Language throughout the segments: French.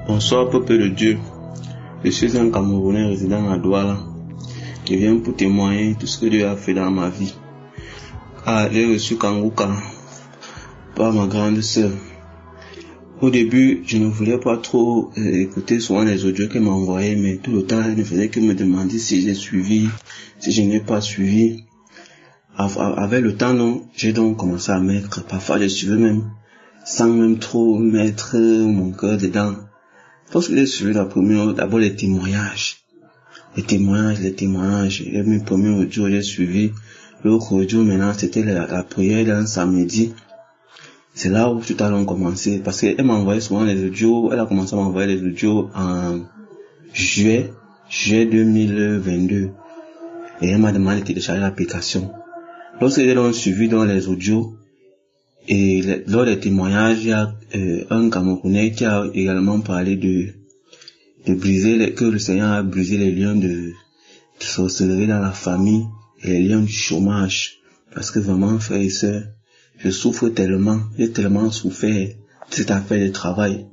Bonsoir peuple de Dieu, je suis un Camerounais résident à Douala. Je viens pour témoigner tout ce que Dieu a fait dans ma vie. J'ai reçu Kangouka par ma grande sœur. Au début, je ne voulais pas trop écouter souvent les audios qu'elle m'envoyait, mais tout le temps, elle ne faisait que me demander si j'ai suivi, si je n'ai pas suivi. Avec le temps, non, j'ai donc commencé à mettre, parfois je suivais même, sans même trop mettre mon cœur dedans. Lorsque j'ai suivi la première, d'abord les témoignages. Les témoignages. Mes premiers audios, j'ai suivi. L'autre audio, maintenant, c'était la prière d'un samedi. C'est là où tout a commencé. Parce qu'elle m'envoyait souvent les audios. Elle a commencé à m'envoyer les audios en juillet 2022. Et elle m'a demandé de télécharger l'application. Lorsque j'ai donc suivi dans les audios, et lors des témoignages, il y a un Camerounais qui a également parlé de briser, que le Seigneur a brisé les liens de sorcellerie dans la famille et les liens du chômage. Parce que vraiment, frères et sœurs, je souffre tellement, j'ai tellement souffert de cette affaire de travail.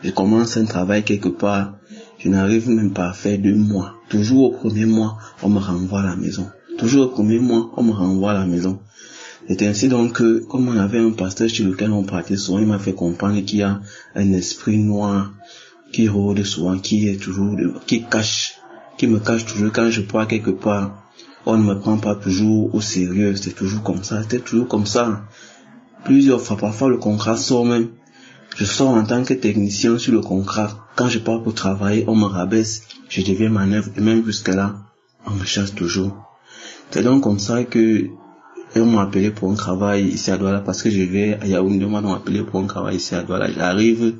Je commence un travail quelque part, je n'arrive même pas à faire 2 mois. Toujours au premier mois, on me renvoie à la maison. Toujours au premier mois, on me renvoie à la maison. C'est ainsi donc que, comme on avait un pasteur chez lequel on partait souvent, il m'a fait comprendre qu'il y a un esprit noir qui rôde souvent, qui me cache toujours quand je pars quelque part. On ne me prend pas toujours au sérieux, c'est toujours comme ça, c'était toujours comme ça. Plusieurs fois, parfois le contrat sort même. Je sors en tant que technicien sur le contrat. Quand je pars pour travailler, on me rabaisse, je deviens manœuvre, et même jusqu'à là, on me chasse toujours. C'est donc comme ça que on m'a appelé pour un travail ici à Douala, parce que je vais à Yaoundé, on m'a appelé pour un travail ici à Douala. J'arrive,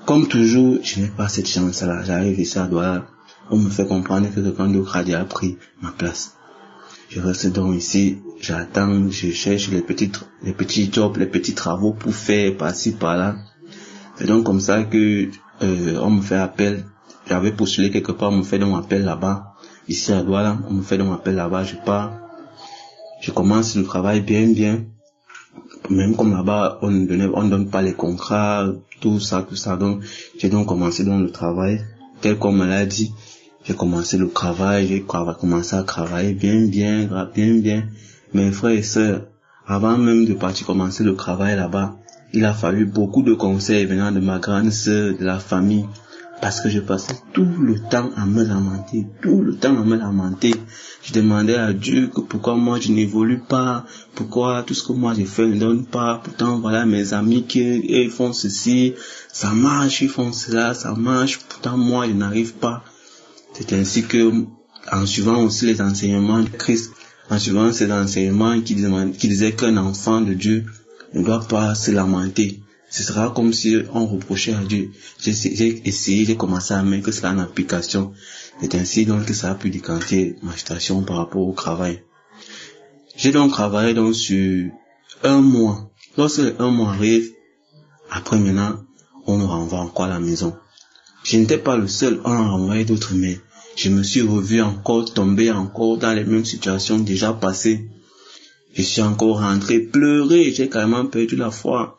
comme toujours, je n'ai pas cette chance-là. J'arrive ici à Douala, on me fait comprendre que quelqu'un d'autre a déjà pris ma place. Je reste donc ici, j'attends, je cherche les petits jobs, les petits travaux pour faire par-ci, par-là. C'est donc comme ça que on me fait appel. J'avais postulé quelque part, on me fait donc appel là-bas. Ici à Douala, on me fait donc appel là-bas, je pars. Je commence le travail bien. Même comme là-bas, on donne pas les contrats, tout ça. Donc, j'ai donc commencé dans le travail. Tel qu'on me l'a dit, j'ai commencé le travail, j'ai commencé à travailler bien. Mes frères et sœurs, avant même de partir commencer le travail là-bas, il a fallu beaucoup de conseils venant de ma grande sœur, de la famille, parce que je passais tout le temps à me lamenter. Je demandais à Dieu que pourquoi moi je n'évolue pas, pourquoi tout ce que moi j'ai fait ne donne pas. Pourtant voilà mes amis qui font ceci, ça marche, ils font cela, ça marche. Pourtant moi je n'arrive pas. C'est ainsi que, en suivant aussi les enseignements de Christ, en suivant ces enseignements qui disaient qu'un enfant de Dieu ne doit pas se lamenter. Ce sera comme si on reprochait à Dieu. J'ai commencé à mettre cela en application. C'est ainsi donc que ça a pu décanter ma situation par rapport au travail. J'ai donc travaillé donc sur 1 mois. Lorsque le 1 mois arrive, après maintenant, on me renvoie encore à la maison. Je n'étais pas le seul, on en renvoyait d'autres, mais je me suis revu encore, tombé encore dans les mêmes situations déjà passées. Je suis encore rentré pleurer, j'ai carrément perdu la foi.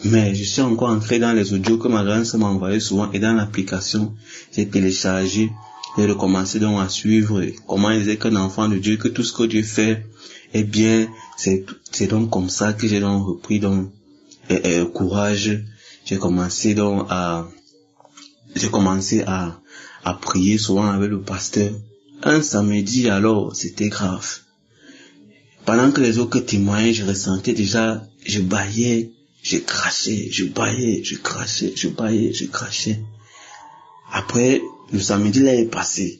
Mais je suis encore entré dans les audios que ma grande sœur m'envoyait souvent et dans l'application, j'ai téléchargé, j'ai recommencé donc à suivre comment il disait qu'un enfant de Dieu, que tout ce que Dieu fait, eh bien, c'est donc comme ça que j'ai donc repris donc courage. J'ai commencé à prier souvent avec le pasteur. Un samedi alors, c'était grave. Pendant que les autres témoignaient, je ressentais déjà, je bâillais, je crachais, je crachais. Après, le samedi là est passé.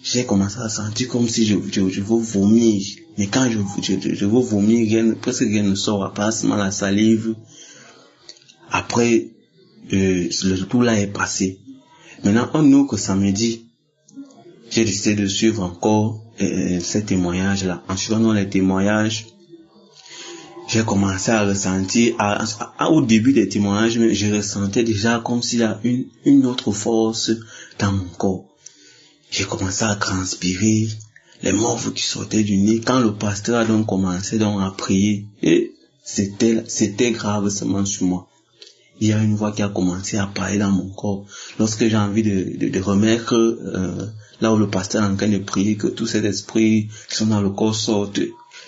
J'ai commencé à sentir comme si je veux vomir. Mais quand je veux vomir, presque rien ne sort, à part seulement la salive. Après, le tout là est passé. Maintenant, un autre samedi, j'ai décidé de suivre encore ces témoignages-là. En suivant les témoignages, j'ai commencé à ressentir, au début des témoignages, je ressentais déjà comme s'il y a une autre force dans mon corps. J'ai commencé à transpirer, les morts qui sortaient du nez. Quand le pasteur a donc commencé donc à prier, et c'était grave seulement sur moi. il y a une voix qui a commencé à parler dans mon corps. Lorsque j'ai envie de remettre là où le pasteur est en train de prier, que tous ces esprits qui sont dans le corps sortent,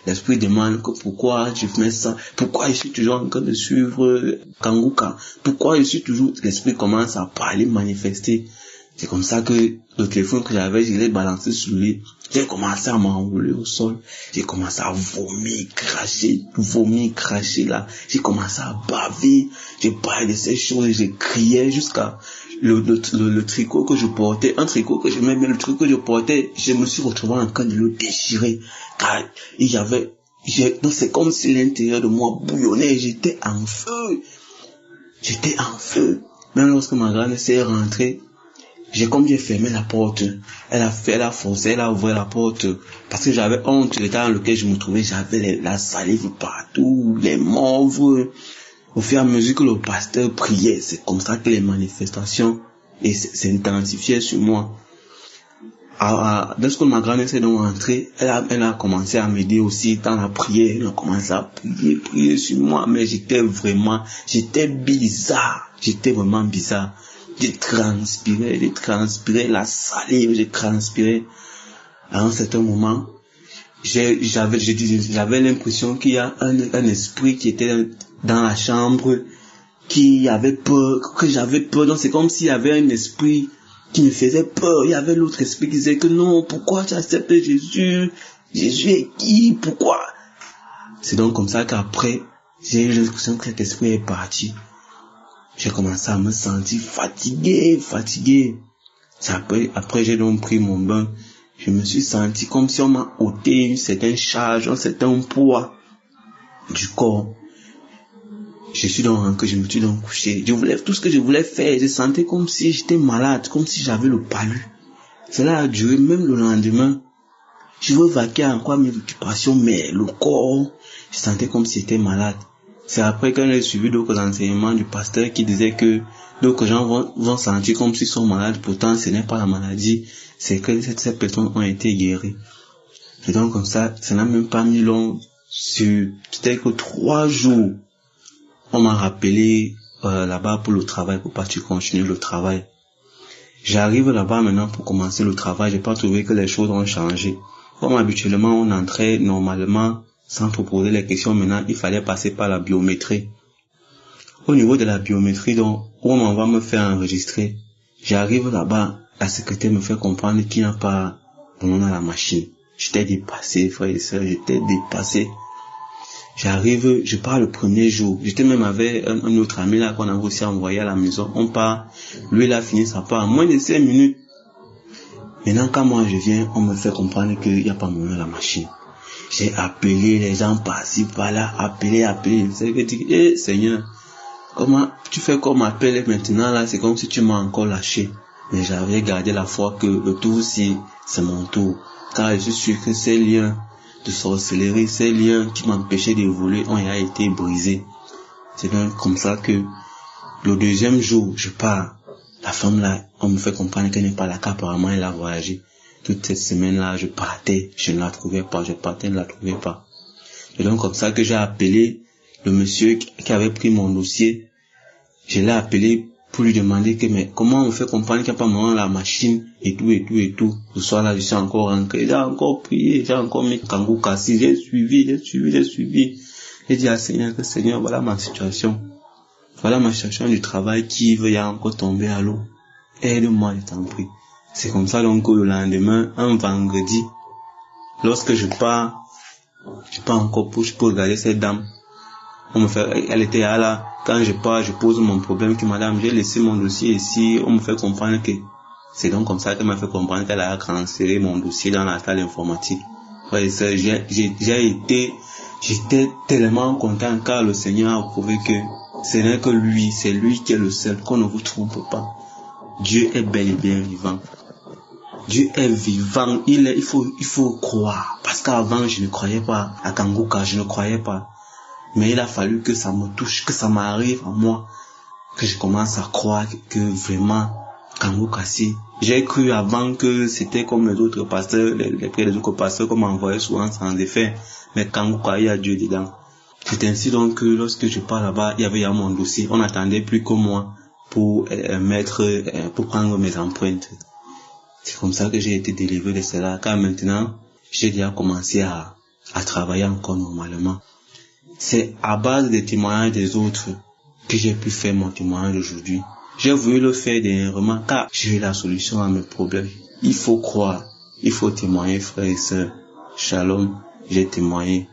l'esprit demande que pourquoi je fais ça, pourquoi je suis toujours en train de suivre Kanguka, pourquoi je suis toujours, l'esprit commence à parler, manifester. C'est comme ça que le téléphone que j'avais, je l'ai balancé sur lui. J'ai commencé à m'enrouler au sol. J'ai commencé à vomir, cracher là. J'ai commencé à baver. J'ai parlé de ces choses, j'ai crié jusqu'à le tricot que je portais. Un tricot que j'aimais bien, le tricot que je portais, je me suis retrouvé en train de le déchirer. Car il y avait, donc c'est comme si l'intérieur de moi bouillonnait. J'étais en feu. Même lorsque ma grande sœur est rentrée, j'ai fermé la porte. Elle a forcé, elle a ouvert la porte. Parce que j'avais honte, l'état dans lequel je me trouvais, j'avais la salive partout, les mauves. Au fur et à mesure que le pasteur priait, c'est comme ça que les manifestations s'intensifiaient sur moi. Lorsque ma grand-mère s'est donc rentrée, elle a commencé à m'aider aussi dans la prière. Elle a commencé à prier sur moi, mais j'étais vraiment bizarre. J'ai transpiré la salive, À un certain moment, j'avais l'impression qu'il y a un esprit qui était dans la chambre, qui avait peur, que j'avais peur. Donc c'est comme s'il y avait un esprit qui me faisait peur. Il y avait l'autre esprit qui disait que non, pourquoi tu acceptes Jésus? Jésus est qui? Pourquoi? C'est donc comme ça qu'après, j'ai eu l'impression que cet esprit est parti. J'ai commencé à me sentir fatigué. Après j'ai donc pris mon bain. Je me suis senti comme si on m'a ôté une certaine charge, un certain poids du corps. Je me suis donc couché. Tout ce que je voulais faire, je sentais comme si j'étais malade, comme si j'avais le palu. Cela a duré même le lendemain. Je veux vaquer encore mes occupations, mais le corps, je sentais comme si j'étais malade. C'est après qu'on a suivi d'autres enseignements du pasteur qui disait que d'autres gens vont sentir comme s'ils sont malades. Pourtant, ce n'est pas la maladie, c'est que ces personnes ont été guéries. Et donc comme ça n'a même pas mis long. C'était que 3 jours. On m'a rappelé là-bas pour le travail, pour partir continuer le travail. J'arrive là-bas maintenant pour commencer le travail. J'ai pas trouvé que les choses ont changé. Comme habituellement, on entrait normalement sans trop poser les questions. Maintenant, il fallait passer par la biométrie. Au niveau de la biométrie, donc, où on va me faire enregistrer, j'arrive là-bas, la secrétaire me fait comprendre qu'il n'y a pas mon nom à la machine. J'étais dépassé, frère et sœurs, J'arrive, je pars le premier jour. J'étais même avec un autre ami là qu'on a aussi envoyé à la maison. On part, lui il a fini sa part en moins de 5 minutes. Maintenant quand moi je viens, on me fait comprendre qu'il n'y a pas mon nom à la machine. J'ai appelé les gens par-ci, par-là, appelé. C'est que tu dis, Seigneur, comment tu fais qu'on m'appelle maintenant là, c'est comme si tu m'as encore lâché. Mais j'avais gardé la foi que le tour aussi, c'est mon tour. Car je suis sûr que ces liens de sorcellerie, ces liens qui m'empêchaient d'évoluer ont été brisés. C'est donc comme ça que le deuxième jour, je pars. La femme là, on me fait comprendre qu'elle n'est pas là, qu'apparemment elle a voyagé. Toute cette semaine-là, je partais, je ne la trouvais pas, je ne la trouvais pas. Et donc comme ça que j'ai appelé le monsieur qui avait pris mon dossier. Je l'ai appelé pour lui demander que mais comment on me fait comprendre qu'il n'y a pas mon nom à la machine et tout. Ce soir là, je suis encore rentré, j'ai encore prié, j'ai encore mis Kanguka, j'ai suivi. J'ai dit à Seigneur que Seigneur, voilà ma situation du travail qui veut encore tomber à l'eau. Aide-moi, je t'en prie. C'est comme ça donc que le lendemain, un vendredi, lorsque je pars encore pour regarder cette dame. Elle était là, quand je pars, je pose mon problème que madame, j'ai laissé mon dossier ici, on me fait comprendre que, c'est donc comme ça qu'elle m'a fait comprendre qu'elle a transféré mon dossier dans la salle informatique. Ouais, j'étais tellement content car le Seigneur a prouvé que ce n'est que lui, c'est lui qui est le seul, qu'on ne vous trompe pas. Dieu est bel et bien vivant. Dieu est vivant, il faut croire. Parce qu'avant, je ne croyais pas à Kanguka, je ne croyais pas. Mais il a fallu que ça me touche, que ça m'arrive à moi, que je commence à croire que vraiment, Kanguka, j'ai cru avant que c'était comme les autres pasteurs, les autres pasteurs qu'on m'envoyait souvent sans effet. Mais Kanguka, il y a Dieu dedans. C'est ainsi donc que lorsque je pars là-bas, il y avait mon dossier. On n'attendait plus que moi pour pour prendre mes empreintes. C'est comme ça que j'ai été délivré de cela, car maintenant, j'ai déjà commencé à travailler encore normalement. C'est à base des témoignages des autres que j'ai pu faire mon témoignage aujourd'hui. J'ai voulu le faire dernièrement car j'ai eu la solution à mes problèmes. Il faut croire, il faut témoigner, frères et sœurs. Shalom, j'ai témoigné.